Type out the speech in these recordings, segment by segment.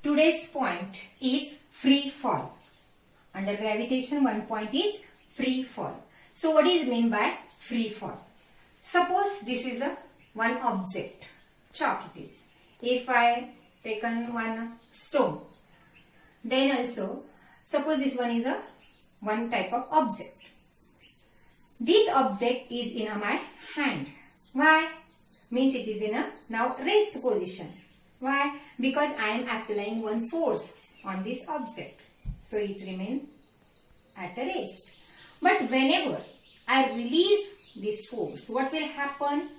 Today's point is free fall. Under gravitation, one point is free fall. So what is meant by free fall? Suppose this is a one object, chalk it is. If I taken one stone, then also suppose this one is a one type of object. This object is in my hand. Why? Means it is in a now rest position. Why? Because I am applying one force on this object. So it remains at a rest. But whenever I release this force, what will happen?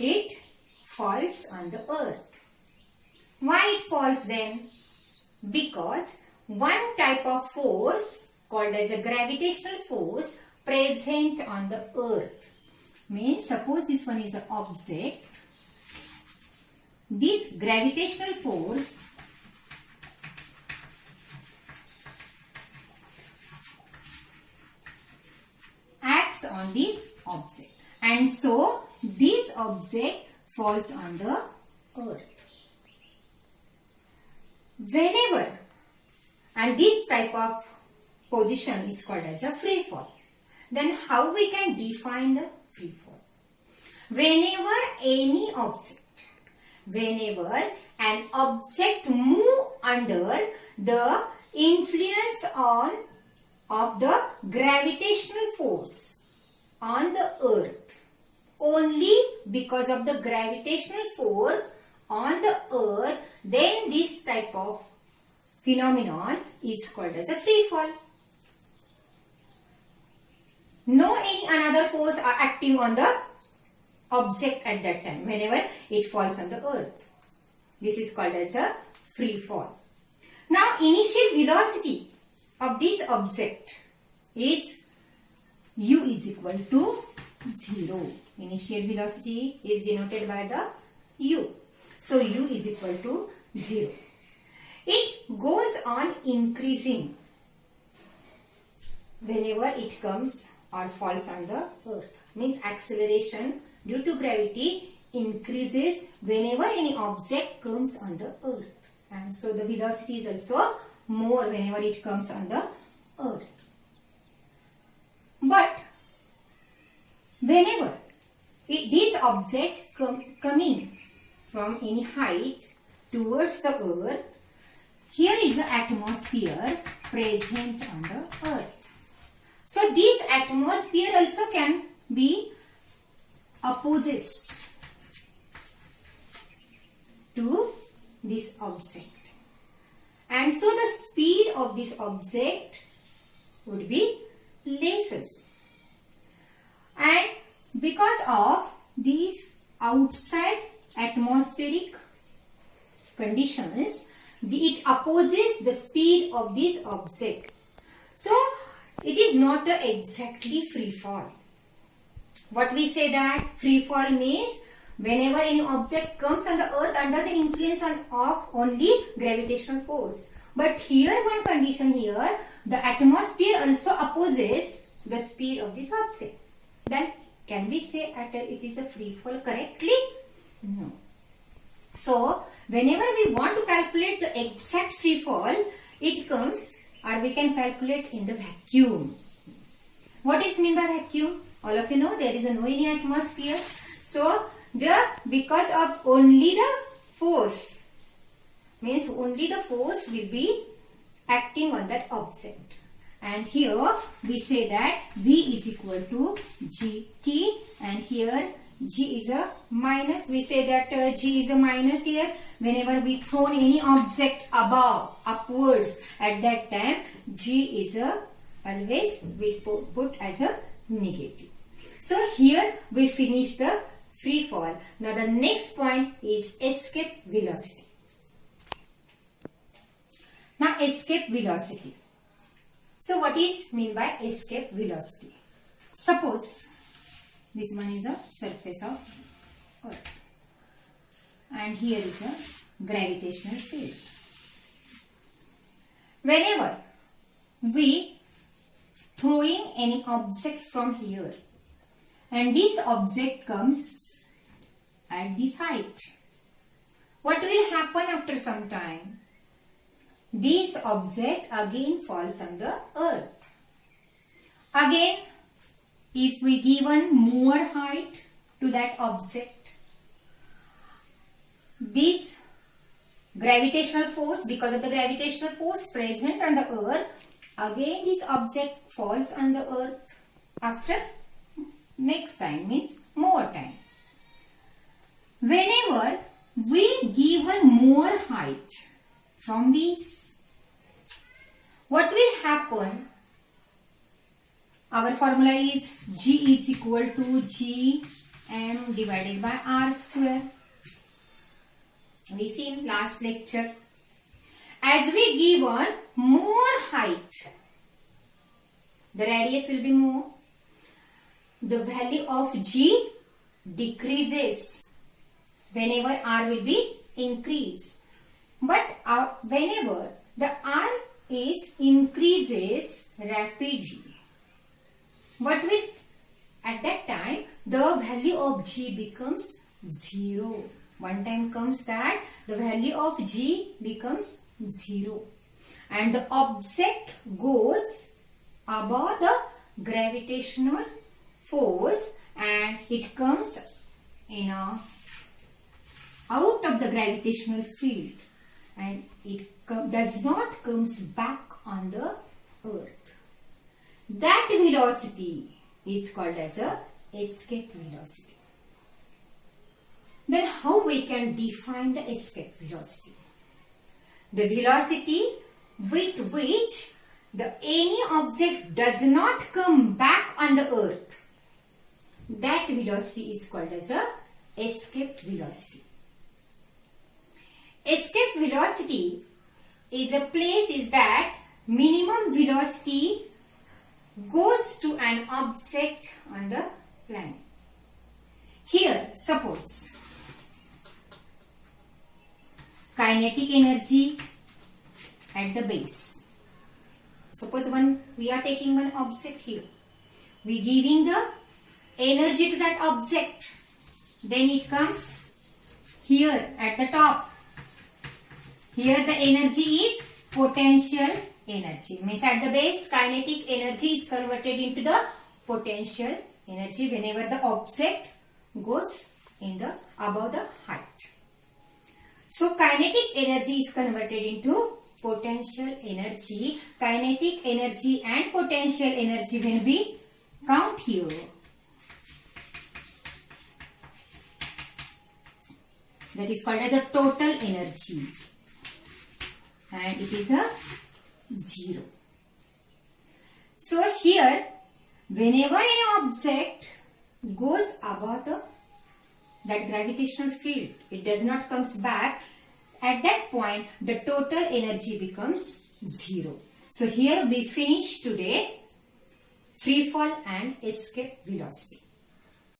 It falls on the earth. Why it falls then? Because one type of force called as a gravitational force present on the earth. Means suppose this one is an object. This gravitational force acts on this object, and so this object falls on the earth. Whenever, and this type of position is called as a free fall. Then how we can define the free fall? Whenever an object move under the influence of the gravitational force on the earth, only because of the gravitational force on the earth, then this type of phenomenon is called as a free fall. No any another force are acting on the object at that time whenever it falls on the earth. This is called as a free fall. Now initial velocity of this object is u is equal to 0. Initial velocity is denoted by the u. So u is equal to 0. It goes on increasing whenever it comes or falls on the earth. Means acceleration due to gravity increases whenever any object comes on the earth. And so the velocity is also more whenever it comes on the earth. But whenever this object coming from any height towards the earth, here is the atmosphere present on the earth. So this atmosphere also can be opposes to this object. And so the speed of this object would be lesser. And because of these outside atmospheric conditions, it opposes the speed of this object. So it is not the exactly free fall. What we say that free fall means whenever any object comes on the earth under the influence of only gravitational force. But here one condition here, the atmosphere also opposes the speed of this object. Then can we say it is a free fall correctly? No. So whenever we want to calculate the exact free fall, it comes or we can calculate in the vacuum. What is meant by vacuum? All of you know there is no any atmosphere. So because of only the force, means only the force will be acting on that object. And here we say that V is equal to Gt, and here G is a minus. We say that G is a minus here. Whenever we throw any object above, upwards, at that time G is a always we put as a negative. So here we finish the free fall. Now the next point is escape velocity. Now escape velocity. So what is mean by escape velocity? Suppose this one is a surface of earth and here is a gravitational field. Whenever we throwing any object from here and this object comes at this height. What will happen after some time? This object again falls on the earth. Again, if we given more height to that object, this gravitational force, because of the gravitational force present on the earth, again this object falls on the earth after next time, means more time. Whenever we given more height from this, what will happen? Our formula is G is equal to Gm divided by R square. We see in last lecture. As we given more height, the radius will be more. The value of G decreases whenever R will be increased. But whenever the R is increases rapidly, what will at that time the value of G becomes 0. One time comes that the value of G becomes 0 and the object goes above the gravitational force and it comes out of the gravitational field and it does not comes back on the earth. That velocity is called as a escape velocity. Then how we can define the escape velocity? The velocity with which any object does not come back on the earth, that velocity is called as a escape velocity. Escape velocity is a place is that minimum velocity goes to an object on the planet. Here, suppose kinetic energy at the base. Suppose we are taking one object here. We giving the energy to that object. Then it comes here at the top. Here the energy is potential energy. Means at the base kinetic energy is converted into the potential energy whenever the object goes in the above the height. So kinetic energy is converted into potential energy. Kinetic energy and potential energy when we count here, that is called as a total energy and it is a 0. So here whenever any object goes above that gravitational field, it does not comes back. At that point the total energy becomes 0. So here we finish today free fall and escape velocity.